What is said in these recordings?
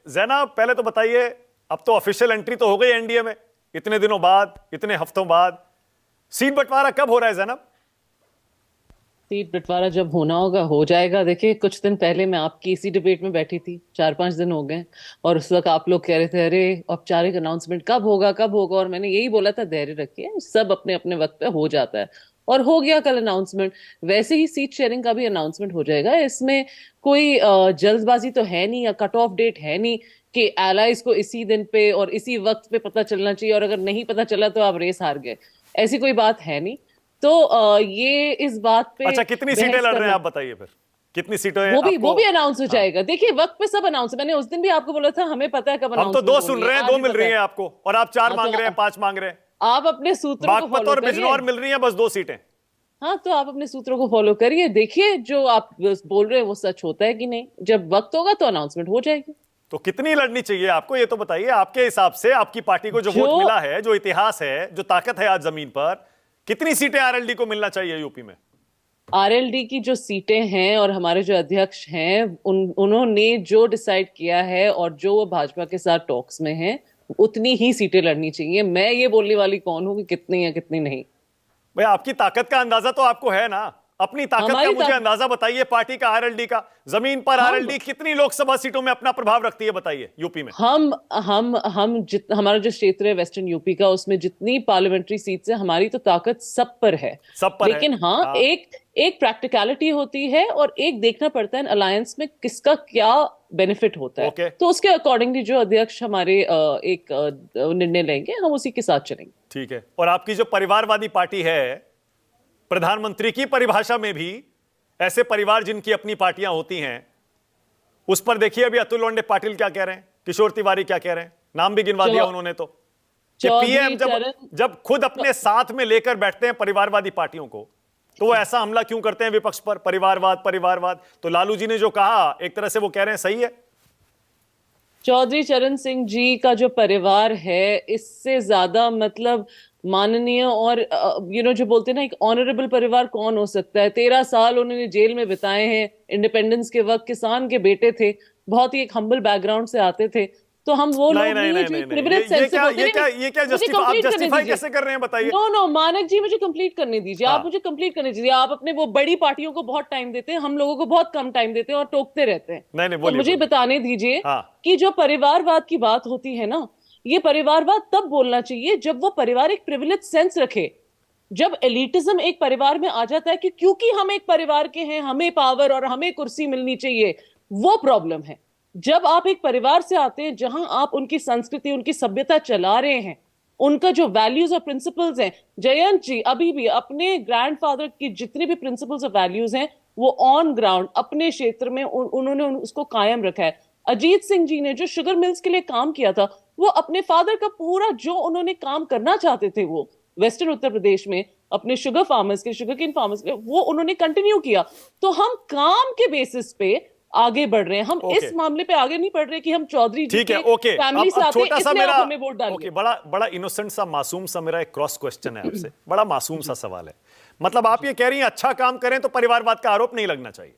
जैनब पहले तो बताइए, अब तो ऑफिशियल एंट्री तो हो गई एनडीए में, इतने दिनों बाद, इतने हफ्तों बाद। सीट बंटवारा कब हो रहा है जैनब? सीट बंटवारा जब होना होगा हो जाएगा। देखिए, कुछ दिन पहले मैं आपकी इसी डिबेट में बैठी थी, 4-5 दिन हो गए। और उस वक्त आप लोग कह रहे थे अरे औपचारिक अनाउंसमेंट कब होगा कब होगा, और मैंने यही बोला था धैर्य रखिए, सब अपने अपने वक्त पे हो जाता है। और हो गया कल अनाउंसमेंट। वैसे ही सीट शेयरिंग का भी अनाउंसमेंट हो जाएगा। इसमें कोई जल्दबाजी तो है नहीं या कट ऑफ डेट है नहीं कि एलाइज को इसी दिन पे और इसी वक्त पे पता चलना चाहिए, और अगर नहीं पता चला तो आप रेस हार गए। ऐसी कोई बात है नहीं। तो ये इस बात पे अच्छा, कितनी सीटें बहस लड़ रहे हैं करना, आप बताइए फिर, कितनी सीटें वो भी आपको? वो भी अनाउंस हो हाँ, जाएगा। देखिए, वक्त पे सब अनाउंस, मैंने उस दिन भी आपको बोला था हमें पता है कब हम तो दो अनाउंसमेंट सुन होनी है, रहे हैं, आज दो भी मिल पता रही है। हैं आपको, और आप चार हाँ तो मांग रहे हैं, पांच मांग रहे हैं। आप अपने सूत्रों को बागपत फॉलो और करिए। बिजनौर मिल रही हैं, बस दो सीटें। हाँ, तो आप अपने सूत्रों को फॉलो करिए, देखिए जो आप बोल रहे हैं वो सच होता है कि नहीं। जब वक्त होगा तो अनाउंसमेंट हो जाएगी। तो कितनी लड़नी चाहिए आपको, ये तो बताइए। आपके हिसाब से आपकी पार्टी को जो जो वोट मिला है, जो इतिहास है, जो ताकत है आज जमीन पर, कितनी सीटें आरएलडी को मिलना चाहिए यूपी में? आरएलडी की जो सीटें हैं और हमारे जो अध्यक्ष हैं, उन्होंने जो डिसाइड किया है और जो वो भाजपा के साथ टॉक्स में हैं, उतनी ही सीटें लड़नी चाहिए। मैं ये बोलने वाली कौन हूं कि कितनी या कितनी नहीं। भाई, आपकी ताकत का अंदाजा तो आपको है ना। अपनी ताकत का हमारी मुझे अंदाजा बताइए, पार्टी का, आरएलडी का। जमीन पर हम आरएलडी कितनी लोकसभा सीटों में अपना प्रभाव रखती है, बताइए यूपी में। हमारा जो क्षेत्र है वेस्टर्न यूपी का, उसमें जितनी पार्लियामेंट्री सीट्स है, हमारी तो ताकत सब पर है। सब पर है। लेकिन हाँ, हाँ। एक एक प्रैक्टिकलिटी होती है और एक देखना पड़ता है अलायंस में किसका क्या बेनिफिट होता है। ओके। तो उसके अकॉर्डिंगली जो अध्यक्ष हमारे एक निर्णय लेंगे, हम उसी के साथ चलेंगे। ठीक है। और आपकी जो परिवारवादी पार्टी है, प्रधानमंत्री की परिभाषा में भी ऐसे परिवार जिनकी अपनी पार्टियां होती हैं, उस पर देखिए अभी अतुल लोंडे पाटिल क्या कह रहे हैं, किशोर तिवारी क्या कह रहे हैं, नाम भी गिनवा दिया चौ, उन्होंने तो, कि चौधरी पीएम जब चरण जब खुद अपने साथ में लेकर बैठते हैं परिवारवादी पार्टियों को, तो वो ऐसा हमला क्यों करते हैं विपक्ष पर? परिवारवाद परिवारवाद। तो लालू जी ने जो कहा, एक तरह से वो कह रहे हैं सही है। चौधरी चरण सिंह जी का जो परिवार है, इससे ज्यादा मतलब माननीय और जो बोलते हैं ना, एक ऑनरेबल परिवार कौन हो सकता है। 13 साल उन्होंने जेल में बिताए हैं। इंडिपेंडेंस के वक्त किसान के बेटे थे, बहुत ही एक हम्बल बैकग्राउंड से आते थे। तो हम वो नहीं लोग नहीं नहीं है नहीं जो नहीं एक नहीं, ये प्रिविलेज सेंस से बोलते हैं। ये क्या मुझे आप कंप्लीट करने जस्टिफाई दीजिए। कैसे कर रहे हैं, बताइए। नो नो, मानक जी मुझे कंप्लीट करने दीजिए। आप हाँ। मुझे कंप्लीट करने दीजिए। आप अपने वो बड़ी पार्टियों को बहुत टाइम देते हैं, हम लोगों को बहुत कम टाइम देते हैं और टोकते रहते हैं। नहीं नहीं, तो बोलिए मुझे बोलिए। बताने दीजिए हाँ। कि जो परिवारवाद की बात होती है ना, ये परिवारवाद तब बोलना चाहिए जब वो परिवार एक प्रिविलेज सेंस रखे। जब एलिटिज्म एक परिवार में आ जाता है कि क्योंकि हम एक परिवार के हैं, हमें पावर और हमें कुर्सी मिलनी चाहिए, वो प्रॉब्लम है। जब आप एक परिवार से आते हैं जहां आप उनकी संस्कृति, उनकी सभ्यता चला रहे हैं, उनका जो वैल्यूज और प्रिंसिपल्स हैं, जयंत जी अभी भी अपने ग्रैंडफादर की जितने भी प्रिंसिपल्स और वैल्यूज हैं, वो ऑन ग्राउंड अपने क्षेत्र में उन्होंने उसको कायम रखा है। अजीत सिंह जी ने जो शुगर मिल्स के लिए काम किया था, वो अपने फादर का पूरा जो उन्होंने काम करना चाहते थे, वो वेस्टर्न उत्तर प्रदेश में अपने शुगर फार्मर्स के, शुगर केन फार्मर्स के, वो उन्होंने कंटिन्यू किया। तो हम काम के बेसिस पे आगे बढ़ रहे हैं। हम ओके। इस मामले पे आगे नहीं बढ़ रहे कि हम चौधरी जी ठीक है। के ओके। फैमिली से अब आते हैं छोटा सा इसलिए मेरा, आप हमें वोट ओके, डालिए। बड़ा बड़ा इनोसेंट सा, मासूम सा मेरा एक क्रॉस क्वेश्चन है आपसे, बड़ा मासूम सा जी सवाल है। मतलब आप जी, ये कह रही हैं अच्छा काम करें तो परिवारवाद का आरोप नहीं लगना चाहिए?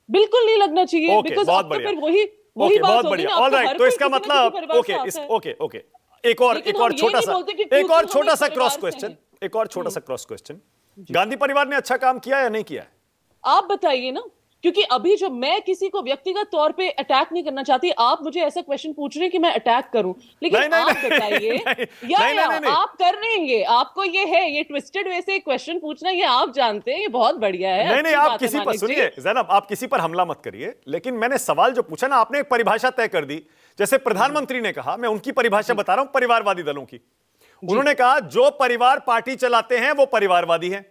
बिल्कुल नहीं लगना चाहिए, ओके, बिकॉज बहुत अब तो बढ़िया। फिर वही वही ओके, बात बहुत होगी बढ़िया। ना। अब ऑल तो राइट, हर तो कोई इसका किसी ना किसी मतलब, परिवार से ओके, आता है। ओके ओके, लेकिन एक हम और ये छोटा नहीं सा, बोलते कि एक और क्योंकि हम छोटा एक सा क्रॉस परिवार से क्वेश्चन, हैं। एक और छोटा सा क्रॉस क्वेश्चन। जी, गांधी परिवार ने अच्छा काम किया या नहीं किया है? आप बताइए ना। क्योंकि अभी जो, मैं किसी को व्यक्तिगत तौर पे अटैक नहीं करना चाहती। आप मुझे ऐसा क्वेश्चन पूछ रहे हैं कि मैं अटैक करूं, लेकिन नहीं नहीं आप नहीं बताइए। नहीं नहीं या नहीं नहीं आप कर रहेंगे, आपको ये है, ये ट्विस्टेड वे से क्वेश्चन पूछना, ये आप जानते हैं, ये बहुत बढ़िया है, नहीं नहीं, अच्छी आप बात है किसी पर, मानिक जी। सुनिए जैनब, आप किसी पर हमला मत करिए, लेकिन मैंने सवाल जो पूछा ना, आपने एक परिभाषा तय कर दी। जैसे जी प्रधानमंत्री ने कहा, मैं उनकी परिभाषा जी बता रहा हूं परिवारवादी दलों की। जी उन्होंने कहा जो परिवार पार्टी चलाते हैं वो परिवारवादी हैं।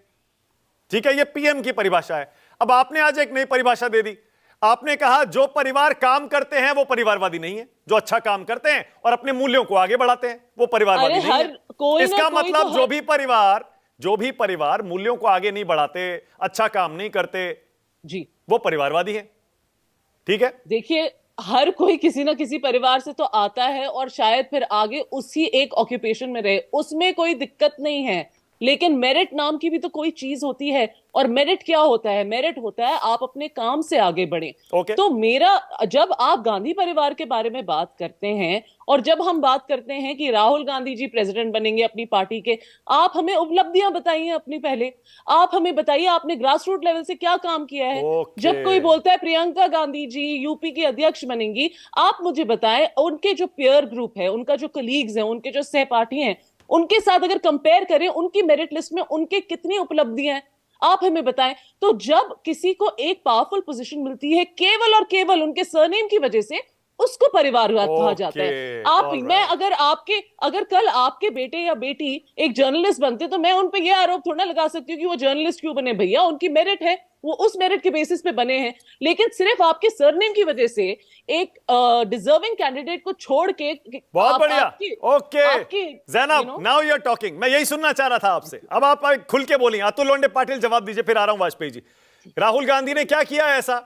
ठीक है, ये पीएम की परिभाषा है। अब आपने आज एक नई परिभाषा दे दी। आपने कहा जो परिवार काम करते हैं वो परिवारवादी नहीं है, जो अच्छा काम करते हैं और अपने मूल्यों को आगे बढ़ाते हैं वो परिवारवादी अरे नहीं हर है। कोई ना इसका कोई तो मतलब जो भी परिवार मूल्यों को आगे नहीं बढ़ाते, अच्छा काम नहीं करते, जी, वो परिवारवादी है। ठीक है। देखिए, हर कोई किसी ना किसी परिवार से तो आता है और शायद फिर आगे उसी एक ऑक्यूपेशन में रहे, उसमें कोई दिक्कत नहीं है। लेकिन मेरिट नाम की भी तो कोई चीज होती है। और मेरिट क्या होता है? मेरिट होता है आप अपने काम से आगे बढ़े। ओके। तो मेरा, जब आप गांधी परिवार के बारे में बात करते हैं और जब हम बात करते हैं कि राहुल गांधी जी प्रेसिडेंट बनेंगे अपनी पार्टी के, आप हमें उपलब्धियां बताइए अपनी। पहले आप हमें बताइए आपने ग्रास रूट लेवल से क्या काम किया है। ओके। जब कोई बोलता है प्रियंका गांधी जी यूपी की अध्यक्ष बनेंगी, आप मुझे बताएं उनके जो पेयर ग्रुप है, उनका जो कलीग्स हैं, उनके जो सहपाठी हैं, उनके साथ अगर कंपेयर करें उनकी मेरिट लिस्ट में उनके कितनी उपलब्धियां हैं, आप हमें बताएं। तो जब किसी को एक पावरफुल पोजीशन मिलती है केवल और केवल उनके सरनेम की वजह से, उसको परिवारवाद कहा जाता है। ओके, आप, ऑल मैं राइट। अगर कल आपके बेटे या बेटी एक जर्नलिस्ट बनते तो मैं उन पे यह आरोप थोड़ा लगा सकती हूँ कि वो जर्नलिस्ट क्यों बने। भैया उनकी मेरिट है, वो उस मेरिट के बेसिस पे बने हैं। लेकिन सिर्फ आपके सरनेम की वजह से एक डिजर्विंग कैंडिडेट को छोड़ के बहुत बढ़िया। आपकी ओके आपकी Zainab, now you are talking. मैं यही सुनना चाह रहा था आपसे। अब आप खुल के बोलिए। अतुल लोंडे पाटिल जवाब दीजिए, फिर आ रहा हूं वाजपेयी जी। राहुल गांधी ने क्या किया ऐसा,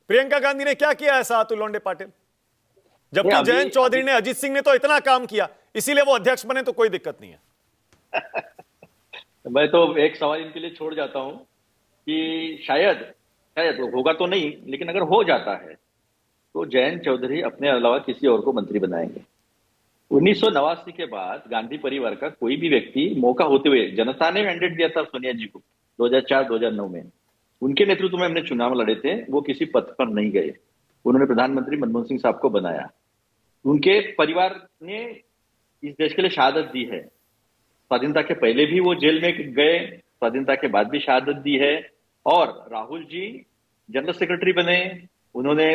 प्रियंका गांधी ने क्या किया ऐसा, अतुल लोंडे पाटिल? जबकि जयंत चौधरी ने, अजीत सिंह ने तो इतना काम किया, इसीलिए वो अध्यक्ष बने, तो कोई दिक्कत नहीं है। मैं तो एक सवाल इनके लिए छोड़ जाता हूं कि शायद शायद होगा तो नहीं, लेकिन अगर हो जाता है तो जयंत चौधरी अपने अलावा किसी और को मंत्री बनाएंगे। 1989 के बाद गांधी परिवार का कोई भी व्यक्ति मौका होते हुए, जनता ने मैंडेट दिया था सोनिया जी को 2004-2009 में, उनके नेतृत्व में हमने चुनाव लड़े थे, वो किसी पद पर नहीं गए। उन्होंने प्रधानमंत्री मनमोहन सिंह साहब को बनाया। उनके परिवार ने इस देश के लिए शहादत दी है। स्वाधीनता के पहले भी वो जेल में गए, स्वाधीनता के बाद भी शहादत दी है। और राहुल जी जनरल सेक्रेटरी बने, उन्होंने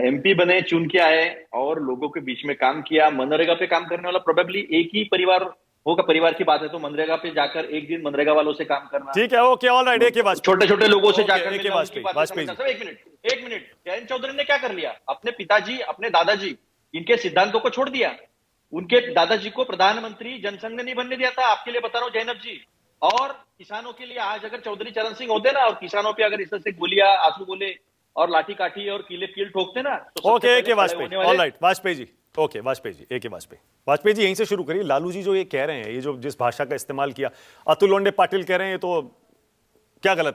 एमपी बने, चुन के आए और लोगों के बीच में काम किया। मनरेगा पे काम करने वाला प्रोबेबली एक ही परिवार होगा। परिवार की बात है तो मनरेगा पे जाकर एक दिन मनरेगा वालों से काम करना, ठीक है, ओके, ऑल राइट। छोटे छोटे लोगों से जाकर एक वाजपेयी जी। एक मिनट, जयंत चौधरी ने क्या कर लिया? अपने पिताजी, अपने दादाजी, इनके सिद्धांतों को छोड़ दिया। उनके दादाजी को प्रधानमंत्री जनसंघ ने नहीं बनने दिया था, आपके लिए बता रहा हूं जैनब जी। और किसानों के लिए आज अगर चौधरी चरण सिंह होते ना और किसानों पे अगर इस तरह से गोलियां, आंसू बोले और लाठी काठी और कील ठोकते ना, तो ओके, एक Vajpayee, all right, Vajpayee ji. Okay, Vajpayee ji, एक वाजपेयी जी, यहीं से शुरू करिए। लालू जी जो ये कह रहे हैं, ये जो जिस भाषा का इस्तेमाल किया, अतुल लोंडे पाटिल कह रहे हैं, ये तो क्या गलत